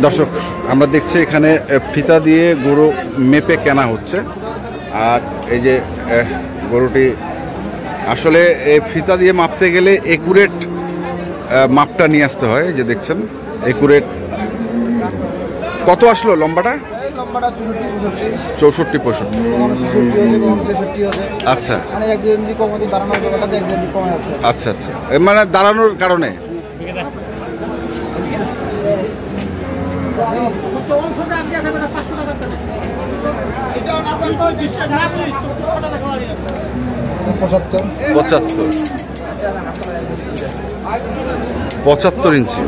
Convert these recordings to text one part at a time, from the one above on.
দর্শক আমরা দেখছি এখানে ফিতা দিয়ে গরু মেপে কেনা হচ্ছে। আর এই যে গরুটি আসলে এই ফিতা দিয়ে মাপতে গেলে একুরেট মাপটা নিয়ে আসতে হয়। যে দেখছেন একুরেট কত আসলো লম্বাটা? 64-65। আচ্ছা আচ্ছা আচ্ছা, মানে দাঁড়ানোর কারণে। পঁচাত্তর ইঞ্চি।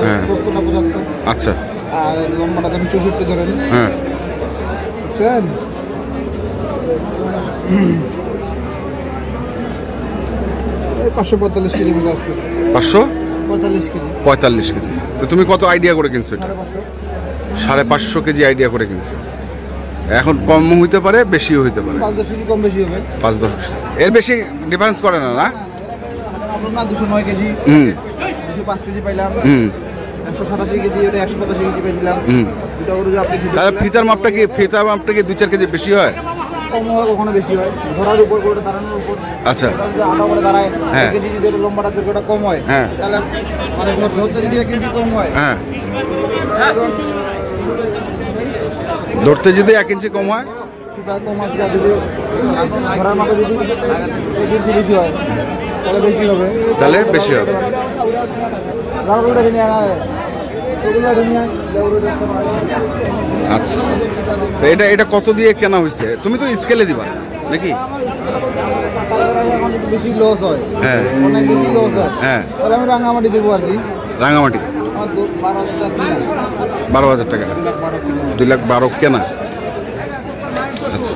হ্যাঁ আচ্ছা, আর লম্বাটা ধরেন 64 ধরেন। হ্যাঁ বুঝছেন, 545 কেজি মতো আসতেছে। 545 কেজি। 45 কেজি। তো তুমি কত আইডিয়া করে কিনছো এটা? 550 কেজি আইডিয়া করে কিনছো। এখন কম হইতে পারে, বেশিও হইতে পারে। 5-10 কেজি কম বেশি হবে। 5-10 এর বেশি ডিফারেন্স করে না? না, 209 কেজি, 205 কেজি পাইলাম, 187 কেজি, 185 কেজি পেয়েছিলাম। তাহলে ফিতার মাপটা কি 2-4 কেজি বেশি হয়? কম হয়, কখনো বেশি হয়, ধরার উপর, করে দাঁড়ানোর উপর। আচ্ছা, আটা করে দাঁড়ায়, হ্যাঁ, কেজি যদি লম্বাটা দৈর্ঘ্যটা কম হয়, হ্যাঁ, তাহলে মানে ধরতে যদি 1 ইঞ্চি কম হয়, হ্যাঁ, ধরতে যদি 1 ইঞ্চি কম হয়, কম হয়, যদি ধরার মাপে যদি 1 ইঞ্চি বেশি হয় তাহলে বেশি হবে। তাহলে বেশি হবে। আচ্ছা, তো এটা কত দিয়ে কেনা হয়েছে? তুমি তো স্কেলে দিবা নাকি? বেশি লস হয়, হ্যাঁ, অনেক বেশি লস হয়, হ্যাঁ, তাহলে আমি রাঙামাটি দেবো আর কি। রাঙামাটি 12,000 টাকা, 2,12,000 কেনা। আচ্ছা,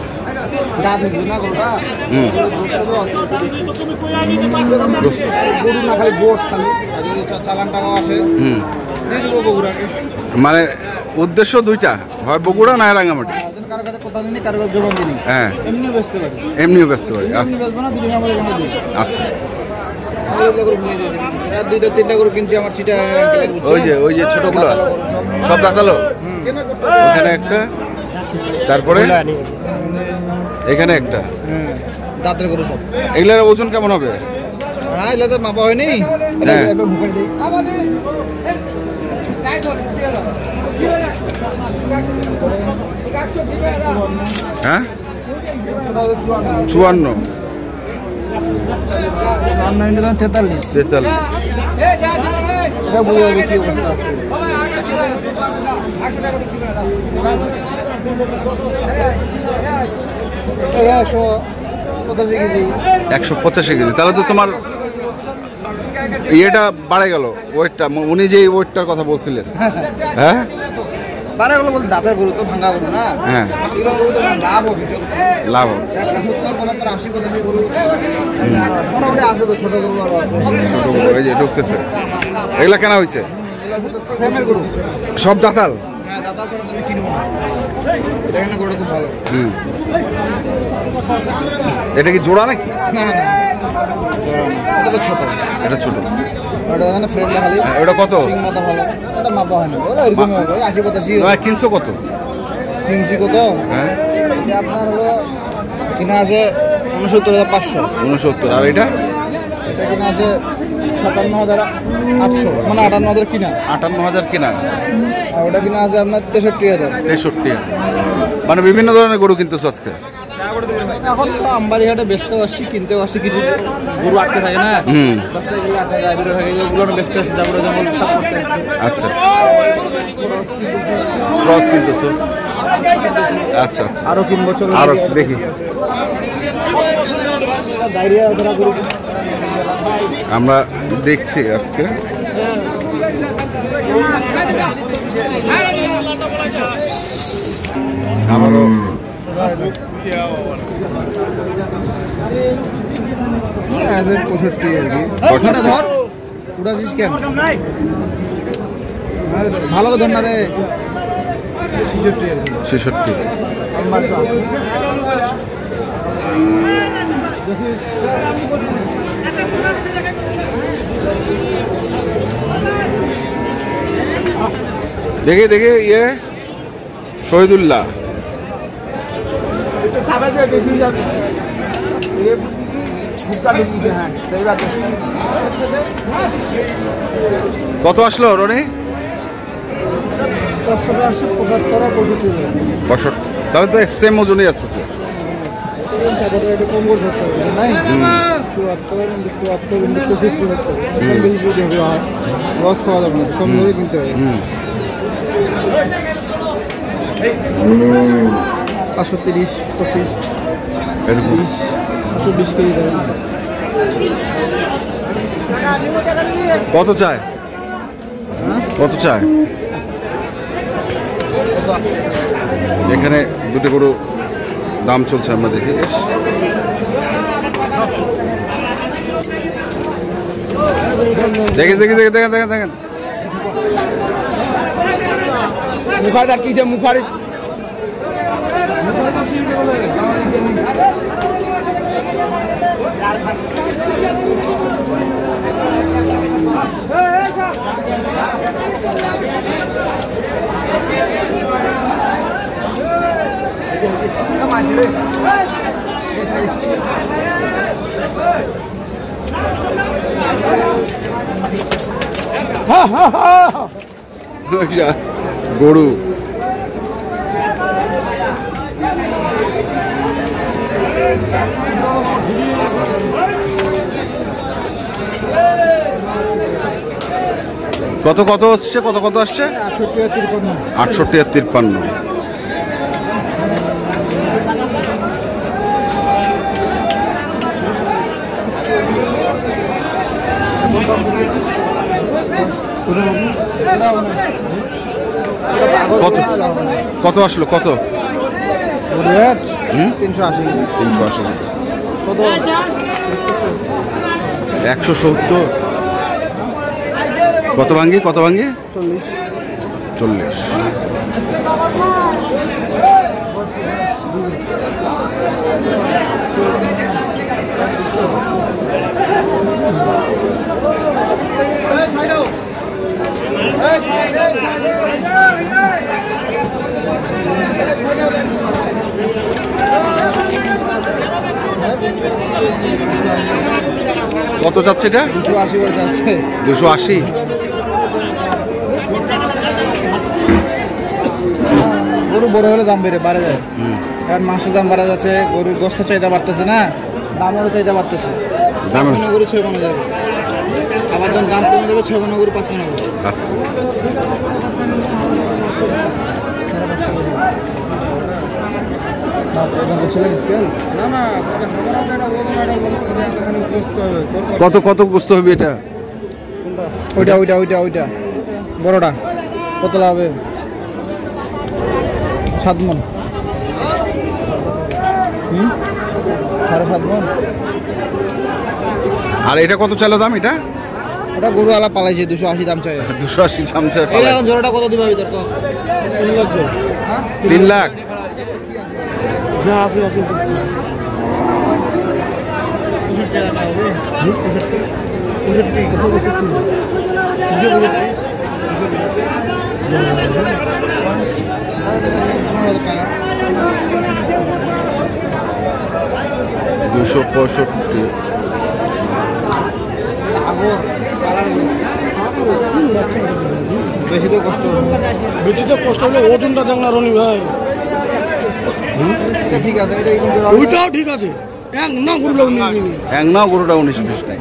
মানে উদ্দেশ্য দুইটা, হয় বগুড়া না রাঙামাটি। হ্যাঁ, এমনিও বেচতে পারি। আচ্ছা, ওই যে ছোটগুলো সব দাঁতালো, ওখানে একটা, তারপরে এখানে একটা। দাঁতের গরু সব। এগুলার ওজন কেমন হবে? হ্যাঁ, এগুলো তো মাপা হয়নি। হ্যাঁ, 54, 43। $185 কেজি। তাহলে তো তোমার ইয়েটা বাড়ে গেল, ওয়েটটা। উনি যে ওয়েটটার কথা বলছিলেন, হ্যাঁ, বাড়ে গেল বলতে দাঁতের গরু তো ভাঙা গরু না। হ্যাঁ, লাভ হবে, লাভ হবে। 170, 80, 85 গরু মোটামুটি আছে তো, ছোট গরু আরো আছে। ছোট গরু এই যে ঢুকতেছে। এগুলা কেনা হয়েছে ফ্রেমের গরু, সব দাঁতাল। হ্যাঁ, দাঁতাল ছাড়া তুমি কিনবো না। দেখেন না, গরুটা খুব ভালো। এটা কি জোড়া নাকি? না না, এটা তো ছোট, এটা ছোট। ওটা এখানে ফ্রেম খালি। ওটা কত? মাথা ভালো, ওটা মাপা হয় না, ওরা এরকমই হবে, 80-85। কিনছো কত? কিনছি কত? হ্যাঁ, আপনার হলো কিনা আছে 69,500। 69। আর এটা কিনা আছে 57,800, মানে 58,000 কিনা। 58,000 কেনা। আর ওটা কিনা আছে আপনার 63,000। 63। মানে বিভিন্ন ধরনের গরু কিনতেছো আজকে? এখন তো আমবাড়ি হাটে ব্যস্ত আসছি, কিনতেও আসছি, কিছু গরু আটকে থাকে না, 10টা গরু আটকে যায়, বেরো থাকে, ওগুলো ব্যস্ত আসছি, তারপরে যেমন সাপ করতে আসছি। আচ্ছা, ক্রস কিনতেছো? আচ্ছা আচ্ছা, আরো কিনবো, চলো আরো দেখি। ডায়রিয়া ধরা গরু আমরা দেখছি আজকে। আমারও 65 আর কি। ধর উড়াছিস কেন? ভালো ধর না রে। 66 আর কি। 66। দেখে দেখে ইয়ে শহীদুল্লাহ কত আসলো রনি? 65। তাহলে তো সেম ওজনই আসতেছে। লস খাওয়া যাবে না, কম করে কিনতে হবে। 530, 25, 20 কেজি যাবে। কত চায়? কত চায়? এখানে দুটো গরু দাম চলছে, আমরা দেখি। দেখে দেখে দেখে দেখেন দেখেন দেখেন মুখারদার কি যে মুখারি গরু কত কত আসছে? কত কত আসছে? 68 আর 53। কত কত আসলো? কত? 380। 170। কত ভাঙ্গি? কত ভাঙ্গি? 40। কত যাচ্ছে এটা? 280 করে যাচ্ছে। 280। গরু বড় হলে দাম বাড়ে যায়। কারণ মাংসের দাম বাড়া যাচ্ছে, গরুর গোস্ত চাহিদা বাড়তেছে না, দামেরও চাহিদা বাড়তেছে। দামের গরু 6 মনে যাবে, আবার যখন দাম কমে যাবে 6 মনে গরু 5 মনে হবে। আচ্ছা, কত কত গোস্ত হবে এটা? ওইটা ওইটা ওইটা ওইটা বড়টা কতলা হবে? 7 মন। 7.5 মন। আর এটা কত চাইলো দাম? এটা ওটা গরু আলা পালাইছে, 280 দাম চাই। 280 দাম চাই। এখন জোড়াটা কত দিবা ভিতর? 3 লাখ। যা আছে আছে 65 টাকা হবে। 65 কত? 265। বেশি তো কষ্ট, বেশি তো কষ্ট হলে ওজনটা দেখ না রনি ভাই। ঠিক আছে, এটা ওইটাও ঠিক আছে। এক না গরু লোক নিবি এক নাও গরুটা 19-20 নাই।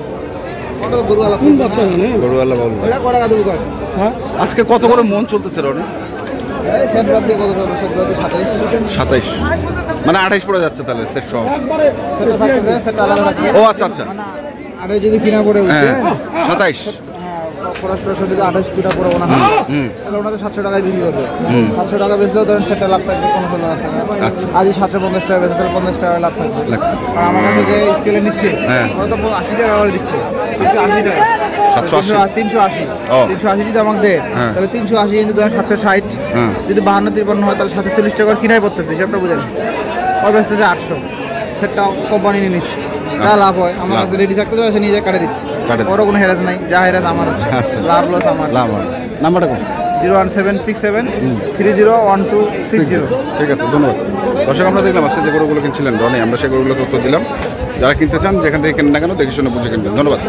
গরুওয়ালা কোন বাচ্চা জানে? গরুওয়ালা বলবো। ওটা কটা দেবো? হ্যাঁ আজকে কত করে মন চলতেছে রনি? সেট বাদ দিয়ে কত? 27। 27 মানে 28 পড়ে যাচ্ছে তাহলে সেট সহ। একবারে সেটা আলাদা থাকবে। ও আচ্ছা আচ্ছা, আরে যদি কিনা পড়ে হ্যাঁ 27। খরচটা যদি 28 কিনা পড়বো না, তাহলে ওটা তো 700 টাকায় বিক্রি করবে। 700 টাকা বেচলেও ধরেন সেটা লাভ থাকবে 15 লাখ টাকা। আচ্ছা, আজই 750 টাকা বেচে তাহলে 50 টাকা লাভ থাকবে। আর আমার কাছে যে স্কেলে নিচ্ছে ওরা তো 80 টাকা করে দিচ্ছে। 80 টাকা 780 380 380 যদি আমাকে দেয় তাহলে 380 কিন্তু ধরেন 760। যদি 52-53 হয় তাহলে 740 টাকা কিনাই পড়তেছে, হিসাবটা বুঝেন। ওর বেচতেছে 800, সেটা কোম্পানি নিয়ে নিচ্ছে। যা লাভ হয় আমার কাছে রেডি থাকতে তো এসে নিজে কাটে দিচ্ছে, ওরও কোনো হেরাজ নাই। যা হেরাজ আমার হচ্ছে, লাভ লস আমার। লাভ হয়। নাম্বারটা কোন? 01767 301260। ঠিক আছে, ধন্যবাদ। দর্শক, আমরা দেখলাম আজকে যে গরুগুলো কিনছিলেন রনি, আমরা সেই গরুগুলো তথ্য দিলাম। যারা কিনতে চান যেখান থেকে কেনেন না কেন দেখে শুনে বুঝে কিনবেন। ধন্যবাদ।